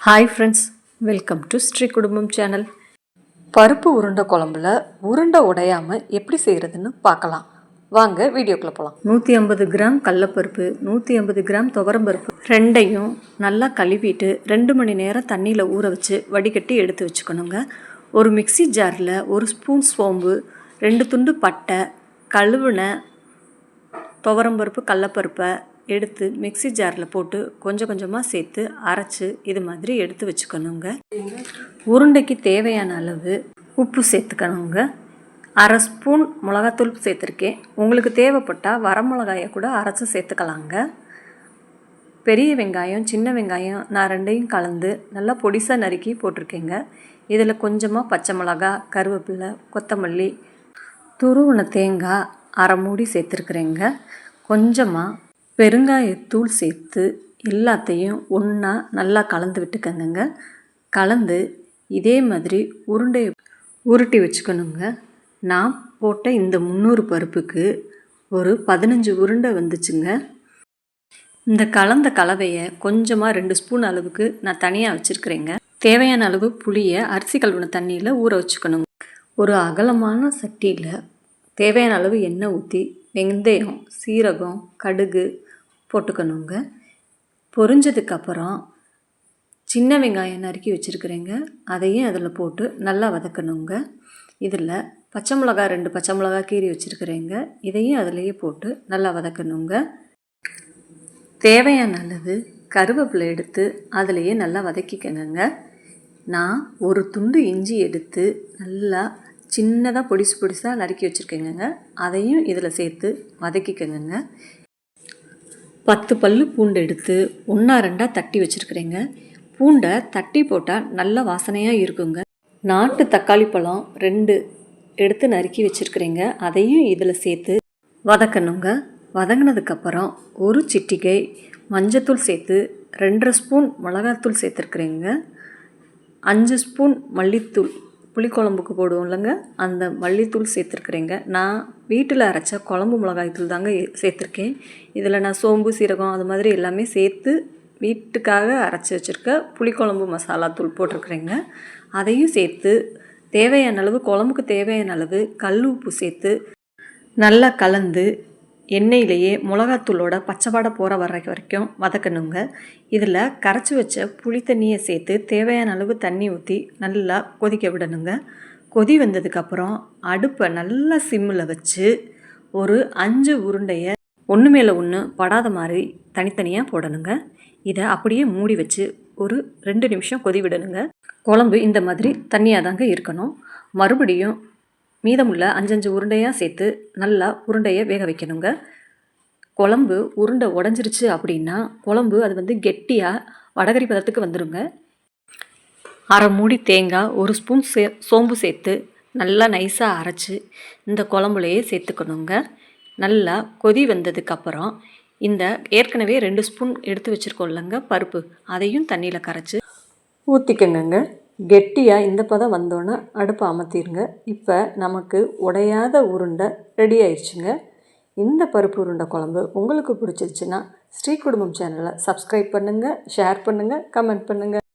Hi friends, welcome to Sri Kudumbam channel. பருப்பு உருண்டை குழம்புல உருண்டை உடையாமல் எப்படி செய்கிறதுன்னு பார்க்கலாம். வாங்க வீடியோக்குள்ளே போகலாம். 150 கிராம் கடலப்பருப்பு, 150 கிராம் துவரம்பருப்பு ரெண்டையும் நல்லா கழுவிட்டு 2 மணி நேரம் தண்ணியில் ஊற வச்சு வடிகட்டி எடுத்து வச்சுக்கணுங்க. ஒரு மிக்சி ஜாரில் 1 ஸ்பூன் சோம்பு, 2 துண்டு பட்டை, கழுவுன துவரம்பருப்பு கடலப்பருப்பை எடுத்து மிக்சி ஜாரில் போட்டு கொஞ்சம் கொஞ்சமாக சேர்த்து அரைச்சி இது மாதிரி எடுத்து வச்சுக்கணுங்க. உருண்டைக்கு தேவையான அளவு உப்பு சேர்த்துக்கணுங்க. 1/2 ஸ்பூன் மிளகாத்தூள் சேர்த்துருக்கேன். உங்களுக்கு தேவைப்பட்டால் வரமிளகாயை கூட அரைச்சி சேர்த்துக்கலாங்க. பெரிய வெங்காயம், சின்ன வெங்காயம் நான் ரெண்டையும் கலந்து நல்லா பொடிசாக நறுக்கி போட்டிருக்கேங்க. இதில் கொஞ்சமாக பச்சை மிளகா, கருவேப்பிலை, கொத்தமல்லி, துருவின தேங்காய் 1/2 மூடி சேர்த்துருக்குறேங்க. கொஞ்சமாக பெருங்காயத்தூள் சேர்த்து எல்லாத்தையும் ஒன்றா நல்லா கலந்து விட்டுக்கங்க. கலந்து இதே மாதிரி உருண்டையை உருட்டி வச்சுக்கணுங்க. நான் போட்ட இந்த 300 பருப்புக்கு ஒரு 15 உருண்டை வந்துச்சுங்க. இந்த கலந்த கலவையை கொஞ்சமாக 2 ஸ்பூன் அளவுக்கு நான் தனியாக வச்சுருக்கிறேங்க. தேவையான அளவு புளியை அரிசி கழுவின தண்ணியில் ஊற வச்சுக்கணுங்க. ஒரு அகலமான சட்டியில் தேவையான அளவு எண்ணெய் ஊற்றி வெந்தயம், சீரகம், கடுகு போட்டுக்கணுங்க. பொரிஞ்சதுக்கப்புறம் சின்ன வெங்காயம் நறுக்கி வச்சுருக்கிறேங்க. அதையும் அதில் போட்டு நல்லா வதக்கணுங்க. இதில் பச்சை மிளகா 2 பச்சை மிளகா கீறி வச்சுருக்கிறேங்க. இதையும் அதிலேயே போட்டு நல்லா வதக்கணுங்க. தேவையான அளவு கருவேப்பிலை எடுத்து அதிலேயே நல்லா வதக்கிக்கணுங்க. நான் ஒரு துண்டு இஞ்சி எடுத்து நல்லா சின்னதாக பொடிசாக நறுக்கி வச்சுருக்கேங்க. அதையும் இதில் சேர்த்து வதக்கிக்கணுங்க. 10 பல்லு பூண்டு எடுத்து 1-2 தட்டி வச்சுருக்கிறேங்க. பூண்டை தட்டி போட்டால் நல்ல வாசனையாக இருக்குங்க. நாட்டு தக்காளி பழம் 2 எடுத்து நறுக்கி வச்சுருக்கிறேங்க. அதையும் இதில் சேர்த்து வதக்கணுங்க. வதங்கினதுக்கப்புறம் ஒரு சிட்டிகை மஞ்சத்தூள் சேர்த்து 2.5 ஸ்பூன் மிளகாத்தூள் சேர்த்துருக்குறேங்க. 5 ஸ்பூன் மல்லித்தூள், புளிக்குழம்புக்கு போடுவோம் இல்லைங்க, அந்த மல்லித்தூள் சேர்த்துருக்குறேங்க. நான் வீட்டில் அரைச்ச குழம்பு மிளகாய்த்தூள் தாங்க சேர்த்துருக்கேன். இதில் நான் சோம்பு, சீரகம் அது மாதிரி எல்லாமே சேர்த்து வீட்டுக்காக அரைச்சி வச்சுருக்க புளிக்குழம்பு மசாலா தூள் போட்டிருக்குறேங்க. அதையும் சேர்த்து தேவையான அளவு, குழம்புக்கு தேவையான அளவு கல் உப்பு சேர்த்து நல்லா கலந்து எண்ணெயிலேயே மிளகாத்தூளோட பச்சை வாடை போகிற வரைக்கும் வதக்கணுங்க. இதில் கரைச்சி வச்ச புளி தண்ணியை சேர்த்து தேவையான அளவு தண்ணி ஊற்றி நல்லா கொதிக்க விடணுங்க. கொதி வந்ததுக்கப்புறம் அடுப்பை நல்லா சிம்மில் வச்சு ஒரு 5 உருண்டையை ஒன்று மேலே ஒன்று படாத மாதிரி தனித்தனியாக போடணுங்க. இதை அப்படியே மூடி வச்சு ஒரு 2 நிமிஷம் கொதி விடணுங்க. குழம்பு இந்த மாதிரி தண்ணியாக தாங்க இருக்கணும். மறுபடியும் மீதமுள்ள 5 உருண்டையாக சேர்த்து நல்லா உருண்டையை வேக வைக்கணுங்க. குழம்பு உருண்டை உடஞ்சிருச்சு அப்படின்னா குழம்பு அது கெட்டியாக வடகரி பதத்துக்கு வந்துடுங்க. 1/2 மூடி தேங்காய், 1 ஸ்பூன் சோம்பு சேர்த்து நல்லா நைஸாக அரைச்சி இந்த குழம்புலையே சேர்த்துக்கணுங்க. நல்லா கொதி வந்ததுக்கப்புறம் இந்த ஏற்கனவே 2 ஸ்பூன் எடுத்து வச்சுருக்கோம் இல்லைங்க பருப்பு, அதையும் தண்ணியில் கரைச்சி ஊற்றிக்கங்க. கெட்டியாக இந்த பதம் வந்தோன்னே அடுப்பை அமர்த்திடுங்க. இப்போ நமக்கு உடையாத உருண்டை ரெடி ஆயிடுச்சுங்க. இந்த பருப்பு உருண்டை குழம்பு உங்களுக்கு பிடிச்சிருச்சுன்னா ஸ்ரீ குடும்பம் சேனலை சப்ஸ்கிரைப் பண்ணுங்கள், ஷேர் பண்ணுங்கள், கமெண்ட் பண்ணுங்கள்.